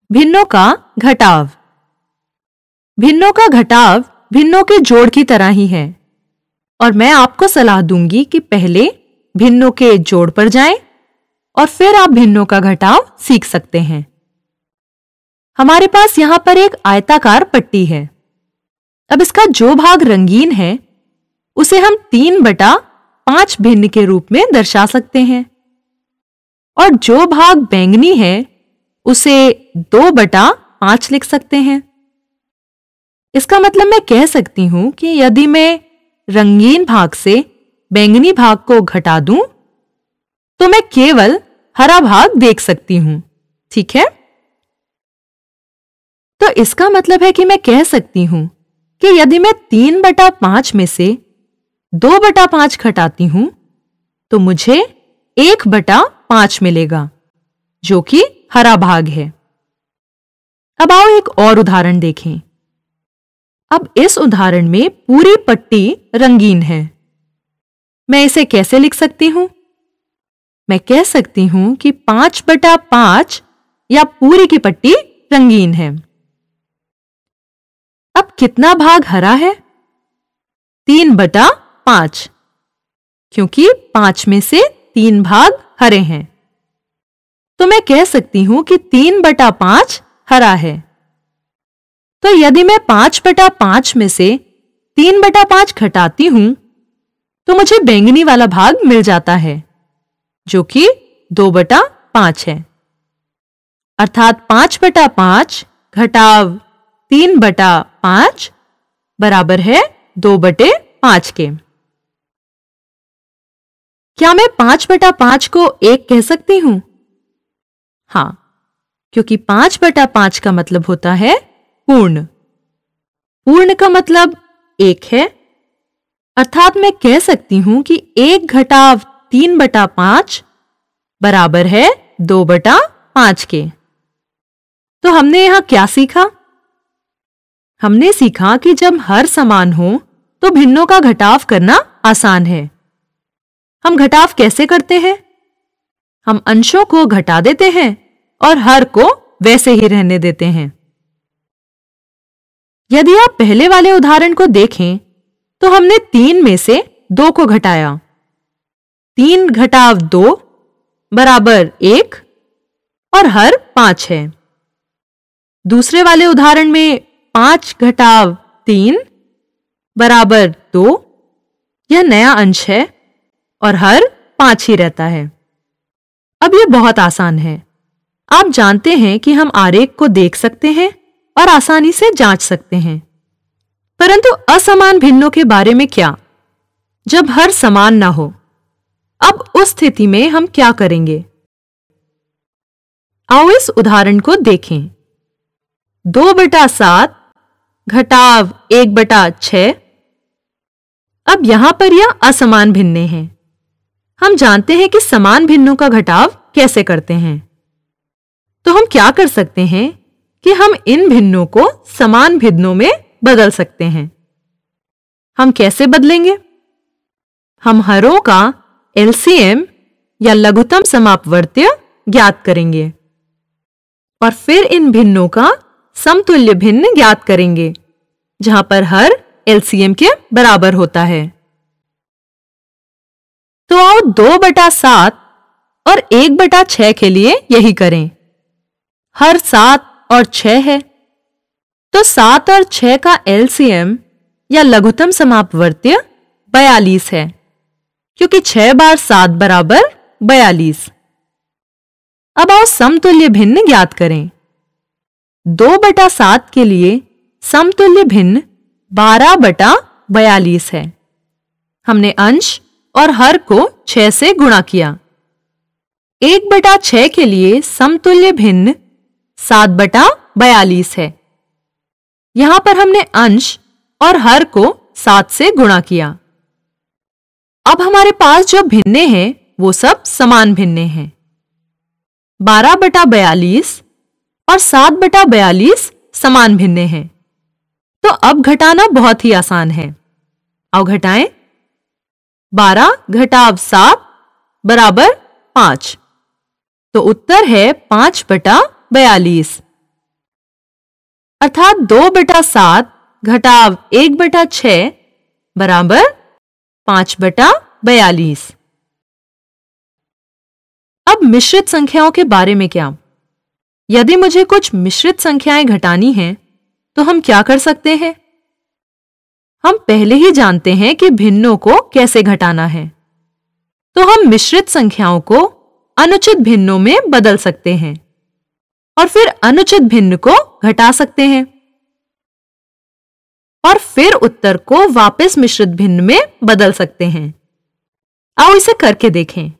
भिन्नों का घटाव। भिन्नों का घटाव भिन्नों के जोड़ की तरह ही है और मैं आपको सलाह दूंगी कि पहले भिन्नों के जोड़ पर जाएं और फिर आप भिन्नों का घटाव सीख सकते हैं। हमारे पास यहां पर एक आयताकार पट्टी है। अब इसका जो भाग रंगीन है उसे हम 3/5 भिन्न के रूप में दर्शा सकते हैं और जो भाग बैंगनी है उसे 2/5 लिख सकते हैं। इसका मतलब मैं कह सकती हूं कि यदि मैं रंगीन भाग से बैंगनी भाग को घटा दूं तो मैं केवल हरा भाग देख सकती हूं। ठीक है? तो इसका मतलब है कि मैं कह सकती हूं कि यदि मैं 3/5 में से 2/5 घटाती हूं तो मुझे 1/5 मिलेगा जो कि हरा भाग है। अब आओ एक और उदाहरण देखें। अब इस उदाहरण में पूरी पट्टी रंगीन है। मैं इसे कैसे लिख सकती हूं? मैं कह सकती हूं कि 5/5 या पूरी की पट्टी रंगीन है। अब कितना भाग हरा है? 3/5, क्योंकि 5 में से 3 भाग हरे हैं। तो मैं कह सकती हूं कि 3/5 हरा है। तो यदि मैं 5/5 में से 3/5 घटाती हूं तो मुझे बैंगनी वाला भाग मिल जाता है जो कि 2/5 है। अर्थात 5/5 घटाव 3/5 बराबर है 2/5 के। क्या मैं 5/5 को 1 कह सकती हूं? हां, क्योंकि 5/5 का मतलब होता है पूर्ण। पूर्ण का मतलब 1 है। अर्थात मैं कह सकती हूं कि 1 घटाव 3/5 बराबर है 2/5 के। तो हमने यहां क्या सीखा? हमने सीखा कि जब हर समान हो तो भिन्नों का घटाव करना आसान है। हम घटाव कैसे करते हैं? हम अंशों को घटा देते हैं और हर को वैसे ही रहने देते हैं। यदि आप पहले वाले उदाहरण को देखें तो हमने 3 में से 2 को घटाया। 3 घटाव 2 बराबर 1 और हर 5 है। दूसरे वाले उदाहरण में 5 घटाव 3 बराबर 2, यह नया अंश है और हर 5 ही रहता है। अब यह बहुत आसान है। आप जानते हैं कि हम आरेख को देख सकते हैं और आसानी से जांच सकते हैं। परंतु असमान भिन्नों के बारे में क्या? जब हर समान ना हो, अब उस स्थिति में हम क्या करेंगे? आओ इस उदाहरण को देखें। 2/7 घटाव 1/6। अब यहां पर यह असमान भिन्नें हैं। हम जानते हैं कि समान भिन्नों का घटाव कैसे करते हैं। तो हम क्या कर सकते हैं कि हम इन भिन्नों को समान भिन्नों में बदल सकते हैं। हम कैसे बदलेंगे? हम हरों का एलसीएम या लघुत्तम समापवर्त्य ज्ञात करेंगे और फिर इन भिन्नों का समतुल्य भिन्न ज्ञात करेंगे जहां पर हर एलसीएम के बराबर होता है। तो आओ 2/7 और 1/6 के लिए यही करें। हर 7 और 6 है, तो 7 और 6 का एलसीएम या लघुत्तम समापवर्त्य 42 है, क्योंकि 6 बार 7 बराबर 42। अब आओ समतुल्य भिन्न ज्ञात करें। 2/7 के लिए समतुल्य भिन्न 12/42 है। हमने अंश और हर को 6 से गुणा किया। 1/6 के लिए समतुल्य भिन्न 7/42 है। यहां पर हमने अंश और हर को 7 से गुणा किया। अब हमारे पास जो भिन्नें हैं वो सब समान भिन्नें हैं। 12/42 और 7/42 समान भिन्नें हैं। तो अब घटाना बहुत ही आसान है। आओ घटाएं। 12 घटाव 7 बराबर 5। तो उत्तर है 5/42। अर्थात 2/7 घटाव 1/6 बराबर 5/42। अब मिश्रित संख्याओं के बारे में क्या? यदि मुझे कुछ मिश्रित संख्याएं घटानी हैं, तो हम क्या कर सकते हैं? हम पहले ही जानते हैं कि भिन्नों को कैसे घटाना है, तो हम मिश्रित संख्याओं को अनुचित भिन्नों में बदल सकते हैं और फिर अनुचित भिन्न को घटा सकते हैं और फिर उत्तर को वापस मिश्रित भिन्न में बदल सकते हैं। आओ इसे करके देखें।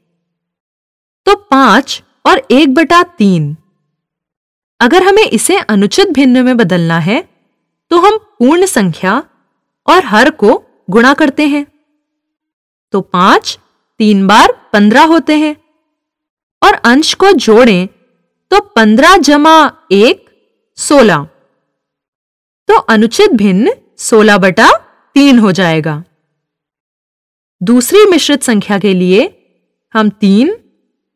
तो 5 और 1/3, अगर हमें इसे अनुचित भिन्न में बदलना है तो हम पूर्ण संख्या और हर को गुणा करते हैं। तो 5 3 बार 15 होते हैं और अंश को जोड़ें तो 15 + 1 16। तो अनुचित भिन्न 16/3 हो जाएगा। दूसरी मिश्रित संख्या के लिए हम 3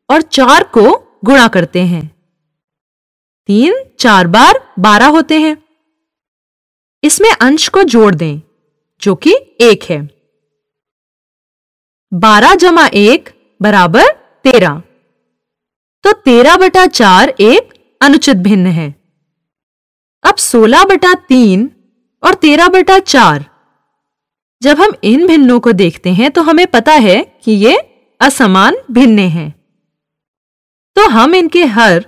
और 4 को गुणा करते हैं। 3 4 बार 12 होते हैं। इसमें अंश को जोड़ दें जो कि 1 है। 12 + 1 बराबर 13। तो 13/4 एक अनुचित भिन्न है। अब 16/3 और 13/4, जब हम इन भिन्नों को देखते हैं तो हमें पता है कि ये असमान भिन्न हैं। तो हम इनके हर,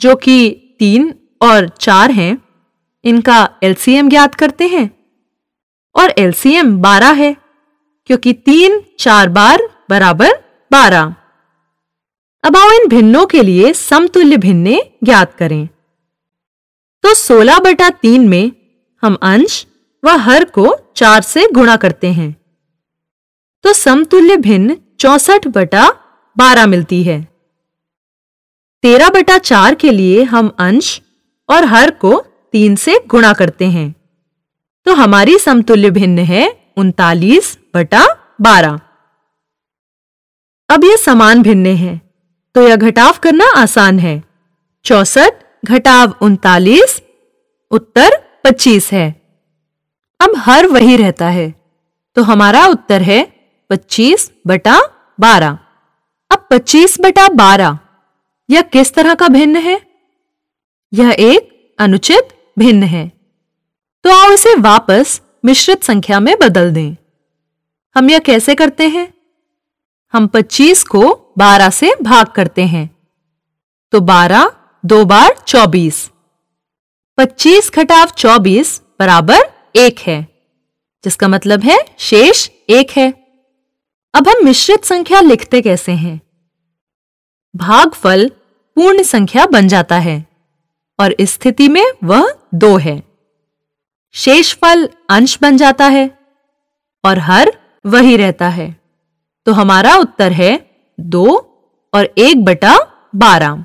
जो कि 3 और 4 हैं, इनका एलसीएम ज्ञात करते हैं और एलसीएम 12 है क्योंकि 3 4 बार बराबर 12। अब आओ इन भिन्नों के लिए समतुल्य भिन्नें ज्ञात करें। तो 16/3 में हम अंश व हर को 4 से गुणा करते हैं, तो समतुल्य भिन्न 64/12 मिलती है। 13/4 के लिए हम अंश और हर को 3 से गुणा करते हैं, तो हमारी समतुल्य भिन्न है 39/12। अब ये समान भिन्न हैं, तो यह घटाव करना आसान है। 64 घटाव 39, उत्तर 25 है। अब हर वही रहता है, तो हमारा उत्तर है 25/12। अब 25/12 यह किस तरह का भिन्न है? यह एक अनुचित भिन्न है। तो आओ इसे वापस मिश्रित संख्या में बदल दें। हम यह कैसे करते हैं? हम 25 को 12 से भाग करते हैं, तो 12 2 बार 24। 25 घटाव 24 बराबर 1 है, जिसका मतलब है शेष 1 है। अब हम मिश्रित संख्या लिखते कैसे हैं? भागफल पूर्ण संख्या बन जाता है और इस स्थिति में वह 2 है। शेषफल अंश बन जाता है और हर वही रहता है। तो हमारा उत्तर है 2 और 1/12।